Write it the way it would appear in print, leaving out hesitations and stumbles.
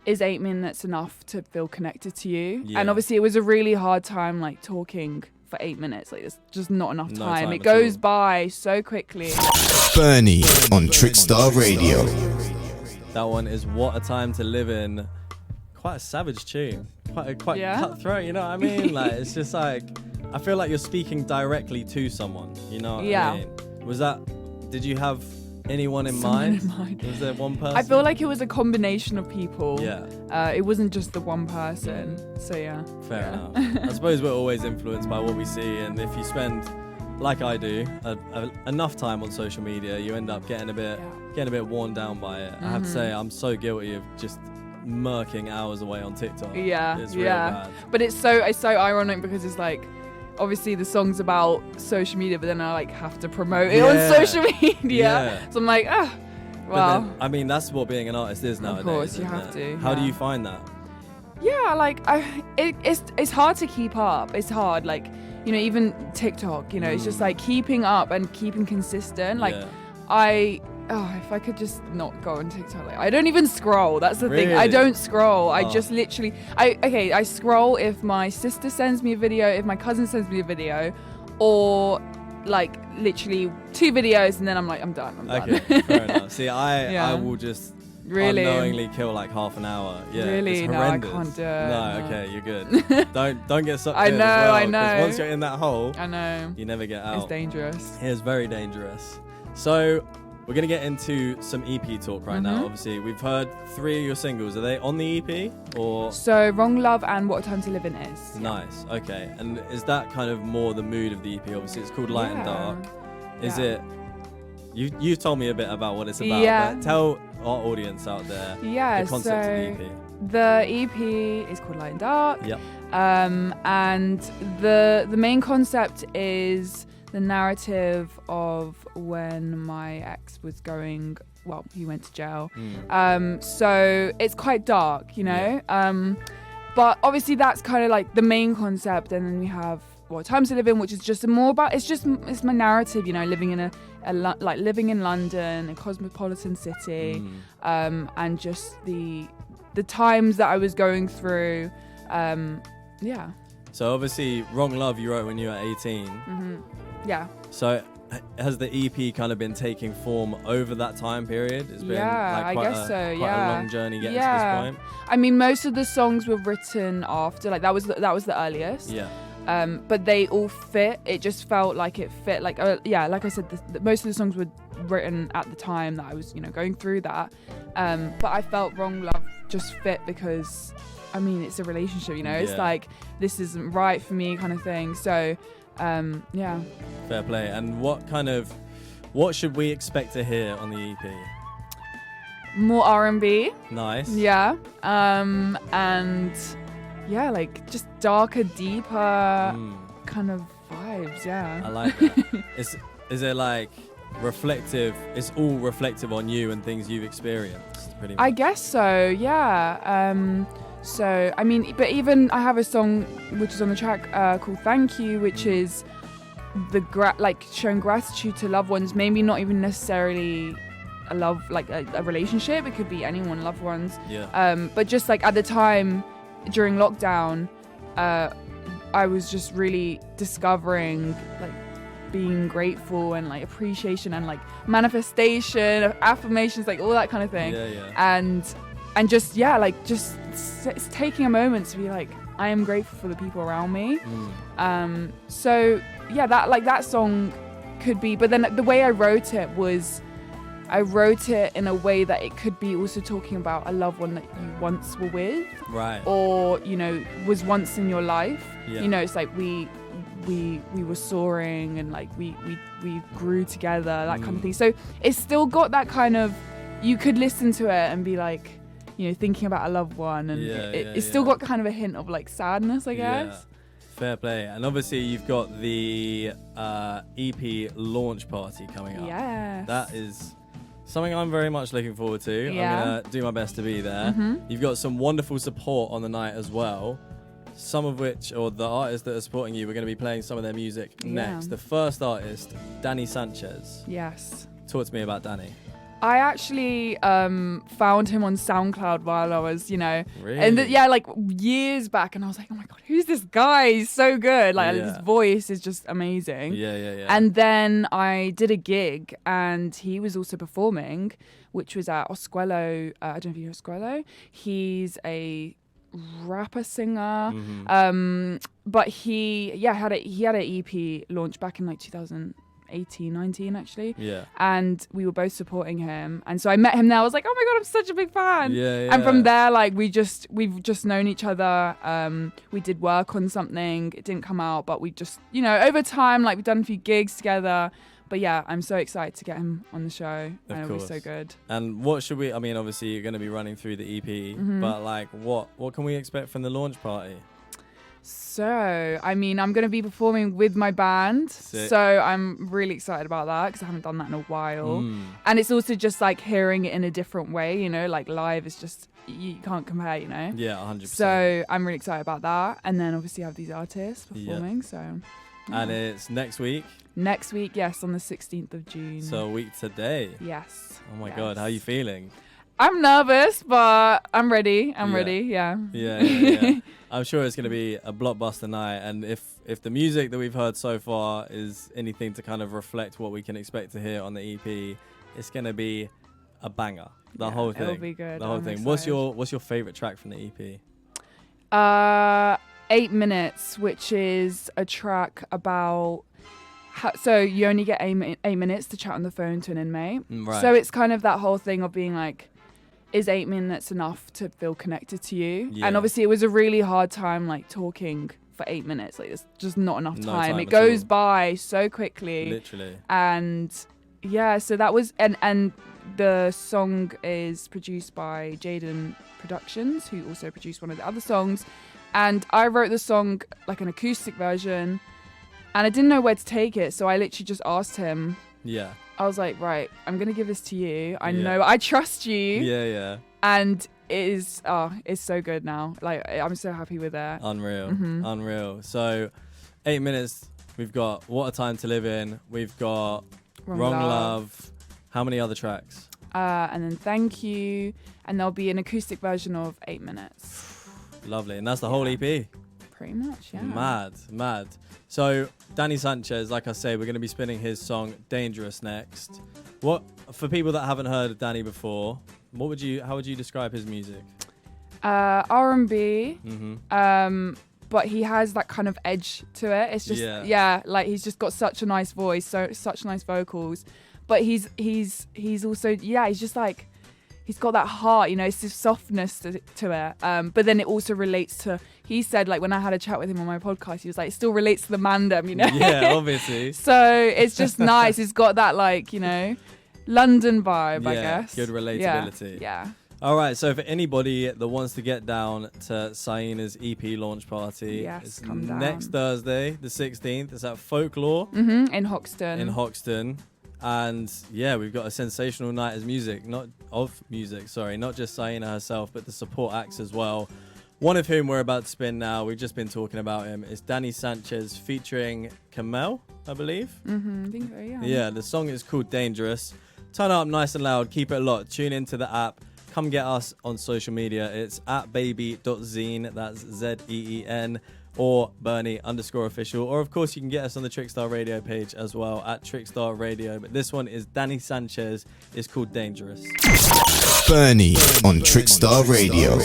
is 8 minutes enough to feel connected to you? Yeah. And obviously it was a really hard time like talking for 8 minutes. Like there's just not enough No time. time It at goes all. by so quickly. Burney on Trickstar Radio. That one is What a Time to Live In. Quite a savage tune. Quite Yeah? cutthroat, you know what I mean? Like, it's just like, I feel like you're speaking directly to someone, you know what Yeah. I mean? Did you have anyone in Someone mind? in mind. Was there one person? I feel like it was a combination of people. Yeah. It wasn't just the one person. So yeah. Fair enough. I suppose we're always influenced by what we see, and if you spend, like I do, enough time on social media, you end up getting a bit worn down by it. I have to say, I'm so guilty of just murking hours away on TikTok. Yeah, It's real yeah. bad. But it's so ironic because it's like, obviously the song's about social media, but then I like have to promote it on social media. Yeah. So I'm like, well. But then, I mean, that's what being an artist is nowadays. Of course, you isn't have it? to. How do yeah. you find that? Yeah, like it's hard to keep up. It's hard, like, you know, even TikTok. You know, it's just like keeping up and keeping consistent. Like, if I could just not go on TikTok, like I don't even scroll. That's the thing. I don't scroll. I just literally, I scroll if my sister sends me a video, if my cousin sends me a video, or like literally 2 videos, and then I'm like, I'm done. Okay, fair enough. See, I will just unknowingly kill like half an hour. Yeah, really? It's No, I horrendous. can't do it. No, No. okay, you're good. don't get sucked I in know, as well, I 'cause know. once you're in that hole, I know. you never get out. It's dangerous. It is very dangerous. So we're going to get into some EP talk right now. Obviously, we've heard 3 of your singles. Are they on the EP or? So Wrong Love and What a Time to Live In is. Nice. Okay. And is that kind of more the mood of the EP? Obviously, it's called Light and Dark. Is it? You told me a bit about what it's about. Yeah. But tell our audience out there the concept of the EP. The EP is called Light and Dark. Yep. And the main concept is the narrative of when my ex was going, well, he went to jail. So it's quite dark, you know. But obviously that's kind of like the main concept, and then we have What Time to Live In, which is just more about, it's my narrative, you know, living in living in London, a cosmopolitan city, and just the times that I was going through. Yeah. So obviously, Wrong Love you wrote when you were 18. Yeah. So has the EP kind of been taking form over that time period? It's been I guess so. Quite a long journey getting to this point. I mean, most of the songs were written after, like that was the earliest. Yeah. But they all fit. It just felt like it fit. Like like I said, most of the songs were written at the time that I was, you know, going through that. But I felt Wrong Love just fit because, I mean, it's a relationship, you know. It's like, this isn't right for me, kind of thing. So, yeah. Fair play. And what should we expect to hear on the EP? More R&B. Nice. Yeah. And yeah, like just darker, deeper kind of vibes. Yeah. I like that. Is it like reflective? It's all reflective on you and things you've experienced, pretty much. I guess so. Yeah. So I mean, but even I have a song which is on the track called "Thank You," which is like showing gratitude to loved ones. Maybe not even necessarily a love, like a relationship. It could be anyone, loved ones. Yeah. But just like at the time during lockdown, I was just really discovering like being grateful and like appreciation and like manifestation, affirmations, like all that kind of thing. Yeah. And just it's taking a moment to be like, I am grateful for the people around me. So yeah, that song could be, but then the way I wrote it was, I wrote it in a way that it could be also talking about a loved one that you once were with, right? Or, you know, was once in your life. Yeah. You know, it's like we were soaring and like we grew together, that kind of thing. So it's still got that kind of, you could listen to it and be like, you know, thinking about a loved one, and it's still got kind of a hint of like sadness, I guess. Yeah. Fair play. And obviously you've got the EP launch party coming up. Yes. That is something I'm very much looking forward to. Yeah. I'm going to do my best to be there. You've got some wonderful support on the night as well. Some of which, or the artists that are supporting you, we're going to be playing some of their music next. The first artist, Danny Sanchez. Yes. Talk to me about Danny. I actually found him on SoundCloud while I was, Really? and like years back, and I was like, oh my God, who's this guy? He's so good. Like his voice is just amazing. Yeah. And then I did a gig, and he was also performing, which was at Osquello. I don't know if you know Osquello. He's a rapper singer, but he had an EP launch back in like 2018, 19 actually. Yeah. And we were both supporting him, and so I met him there. I was like, oh my God, I'm such a big fan. Yeah. And from there, like we've just known each other. We did work on something. It didn't come out, but we just over time, like we've done a few gigs together. But yeah, I'm so excited to get him on the show. And it'll be so good. And what should we, obviously you're going to be running through the EP, but like what can we expect from the launch party? So, I'm going to be performing with my band. Sick. So I'm really excited about that because I haven't done that in a while. And it's also just like hearing it in a different way, like live is just, you can't compare, Yeah, 100%. So I'm really excited about that. And then obviously I have these artists performing, so... Yeah. And it's next week? Next week, yes, on the 16th of June. So a week today? Yes. Oh my God, how are you feeling? I'm nervous, but I'm ready. I'm ready, Yeah. I'm sure it's going to be a blockbuster night. And if the music that we've heard so far is anything to kind of reflect what we can expect to hear on the EP, it's going to be a banger. The whole thing. It'll be good. The whole thing. What's your favorite track from the EP? 8 minutes, which is a track about so you only get 8 minutes to chat on the phone to an inmate. Right. So it's kind of that whole thing of being like, is 8 minutes enough to feel connected to you? Yeah. And obviously it was a really hard time like talking for 8 minutes. Like there's just not enough No time. time It at goes all. by so quickly. Literally. And yeah, so that was and the song is produced by Jaden Productions, who also produced one of the other songs. And I wrote the song like an acoustic version, and I didn't know where to take it, so I literally just asked him. Yeah. I was like, right, I'm gonna give this to you. I know, I trust you. Yeah. And it is, it's so good now. Like I'm so happy with it. Unreal. Unreal. So 8 minutes. We've got What a Time to Live In. We've got Wrong Love. How many other tracks? And then Thank You, and there'll be an acoustic version of 8 minutes. Lovely. And that's the whole EP. Pretty much, yeah. Mad. So Danny Sanchez, like I say, we're going to be spinning his song Dangerous next. What, for people that haven't heard of Danny before, how would you describe his music? R&B. But he has that kind of edge to it. It's just like he's just got such a nice voice, such nice vocals. But he's also he's just like, he's got that heart, it's this softness to it. But then it also relates to, he said, like, when I had a chat with him on my podcast, he was like, it still relates to the Mandem, Yeah, obviously. So it's just nice. It's got that, like, London vibe, I guess. Good relatability. Yeah. All right, so for anybody that wants to get down to Saïna's EP launch party, it's come down. Next Thursday, the 16th. It's at Folklore. In Hoxton. And yeah, we've got a sensational night not just Saïna herself, but the support acts as well. One of whom we're about to spin now. We've just been talking about him. It's Danny Sanchez featuring Kamel, I believe. I think so, yeah. Yeah, the song is called Dangerous. Turn it up nice and loud. Keep it locked. Tune into the app. Come get us on social media. It's at baby.zeen. That's ZEEN. Or Burney _official. Or of course you can get us on the Trickstar Radio page as well at Trickstar Radio. But this one is Danny Sanchez. It's called Dangerous. Burney on Trickstar Radio.